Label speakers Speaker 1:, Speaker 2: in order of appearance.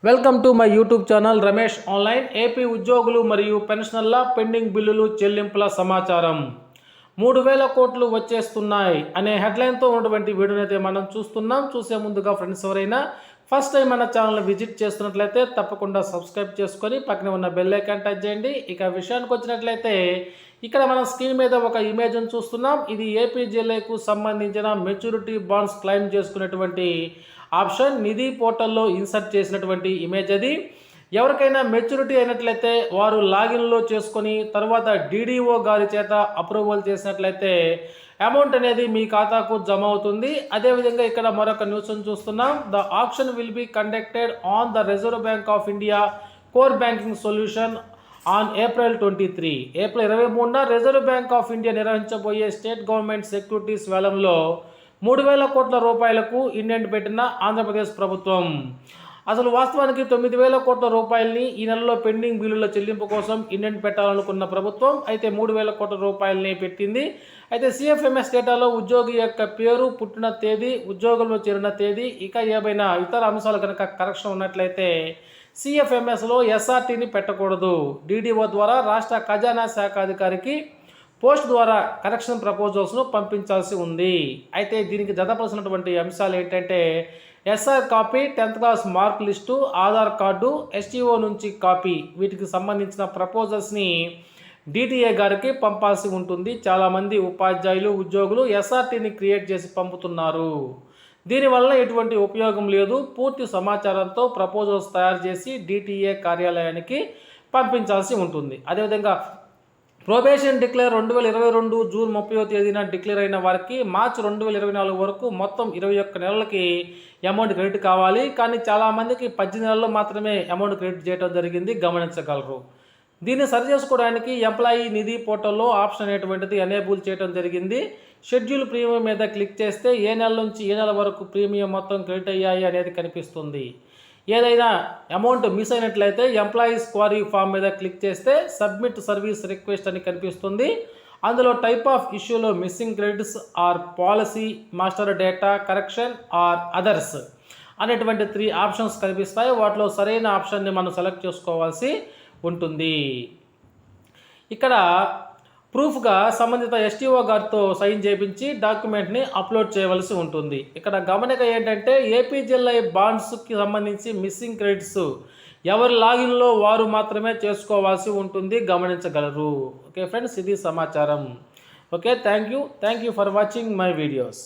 Speaker 1: Welcome to my YouTube channel Ramesh online. AP ఉద్యోగులు మరియు పెన్షనర్ల pending బిల్లులు చెల్లింపుల సమాచారం. 3,000 కోట్లు వచ్చేస్తున్నాయి అనే హెడ్లైన్తో ఉన్నటువంటి వీడియోని అయితే మనం చూస్తున్నాం. చూసే ముందుగా ఫ్రెండ్స్ ఎవరైనా ఫస్ట్ టైం మన ఛానల్ని విజిట్ చేస్తున్నట్లయితే తప్పకుండా సబ్స్క్రైబ్ చేసుకొని పక్కన ఉన్న బెల్ ఐకాన్ టచ్ చేయండి. ఇక విషయానికి వచ్చినట్లయితే ఇక్కడ మనం స్క్రీన్ మీద ఒక ఇమేజ్ను చూస్తున్నాం. ఇది ఏపీజీఎల్ఐకు సంబంధించిన మెచ్యూరిటీ బాండ్స్ క్లెయిమ్ చేసుకునేటువంటి ఆప్షన్ నిధి పోర్టల్లో ఇన్సర్ట్ చేసినటువంటి ఇమేజ్ అది. ఎవరికైనా మెచ్యూరిటీ అయినట్లయితే వారు లాగిన్లో చేసుకొని తర్వాత డీడీఓ గారి చేత అప్రూవల్ చేసినట్లయితే అమౌంట్ అనేది మీ ఖాతాకు జమ అవుతుంది. అదేవిధంగా ఇక్కడ మరొక న్యూస్ను చూస్తున్నాం. The option will be conducted on the Reserve Bank of India core banking solution on April 23. April 23న రిజర్వ్ బ్యాంక్ ఆఫ్ ఇండియా నిర్వహించబోయే స్టేట్ గవర్నమెంట్ సెక్యూరిటీస్ వేలంలో 3,000 కోట్ల రూపాయలకు ఇండెంట్ పెట్టిన ఆంధ్రప్రదేశ్ ప్రభుత్వం. అసలు వాస్తవానికి 9,000 కోట్ల రూపాయలని ఈ నెలలో పెండింగ్ బిల్లుల చెల్లింపు కోసం ఇండెంట్ పెట్టాలనుకున్న ప్రభుత్వం అయితే 3,000 కోట్ల రూపాయలని పెట్టింది. అయితే సిఎఫ్ఎంఎస్ డేటాలో ఉద్యోగి యొక్క పేరు, పుట్టిన తేదీ, ఉద్యోగంలో చేరిన తేదీ, ఇక ఏమైనా ఇతర అంశాలు కనుక కరెక్షన్ ఉన్నట్లయితే సిఎఫ్ఎంఎస్లో ఎస్ఆర్టీని పెట్టకూడదు. డీడీఓ ద్వారా రాష్ట్ర ఖజానా శాఖ అధికారికి పోస్ట్ ద్వారా కరెక్షన్ ప్రపోజల్స్ను పంపించాల్సి ఉంది. అయితే దీనికి జతపరిచినటువంటి అంశాలు ఏంటంటే SR copy, 10th class mark list, Aadhaar card, STO నుంచి కాపీ, వీటికి సంబంధించిన ప్రపోజల్స్ని డిటిఏ గారికి పంపాల్సి ఉంటుంది. చాలామంది ఉపాధ్యాయులు, ఉద్యోగులు ఎస్ఆర్టీని క్రియేట్ చేసి పంపుతున్నారు. దీనివల్ల ఎటువంటి ఉపయోగం లేదు. పూర్తి సమాచారంతో ప్రపోజల్స్ తయారు చేసి డిటిఏ కార్యాలయానికి పంపించాల్సి ఉంటుంది. అదేవిధంగా ప్రొబేషన్ డిక్లేర్ 2022 జూన్ 30వ తేదీన డిక్లేర్ అయిన వారికి మార్చి 2024 వరకు మొత్తం 21 నెలలకి అమౌంట్ క్రెడిట్ కావాలి. కానీ చాలామందికి 18 నెలల్లో మాత్రమే అమౌంట్ క్రెడిట్ చేయడం జరిగింది, గమనించగలరు. దీన్ని సరిచేసుకోవడానికి ఎంప్లాయీ నిధి పోర్టల్లో ఆప్షన్ అనేటువంటిది ఎనేబుల్ చేయడం జరిగింది. షెడ్యూల్ ప్రీమియం మీద క్లిక్ చేస్తే ఏ నెల నుంచి ఏ నెల వరకు ప్రీమియం మొత్తం క్రెడిట్ అయ్యాయి అనేది కనిపిస్తుంది. ఏదైనా అమౌంట్ మిస్ అయినట్లయితే ఎంప్లాయీస్ క్వారీ ఫామ్ మీద క్లిక్ చేస్తే సబ్మిట్ సర్వీస్ రిక్వెస్ట్ అని కనిపిస్తుంది. అందులో టైప్ ఆఫ్ ఇష్యూలో missing credits or policy, master data correction or others అనేటువంటి 3 ఆప్షన్స్ కనిపిస్తాయి. వాటిలో సరైన ఆప్షన్ని మనం సెలెక్ట్ చేసుకోవాల్సి ఉంటుంది. ఇక్కడ ప్రూఫ్గా సంబంధిత ఎస్టీఓ గారితో సైన్ చేయించి డాక్యుమెంట్ని అప్లోడ్ చేయవలసి ఉంటుంది. ఇక్కడ గమనిక ఏంటంటే ఏపీజీఎల్ఐ బాండ్స్కి సంబంధించి మిస్సింగ్ క్రెడిట్స్ ఎవరి లాగిన్లో వారు మాత్రమే చేసుకోవాల్సి ఉంటుంది, గమనించగలరు. ఓకే ఫ్రెండ్స్, ఇది సమాచారం. Okay, thank you for watching my videos.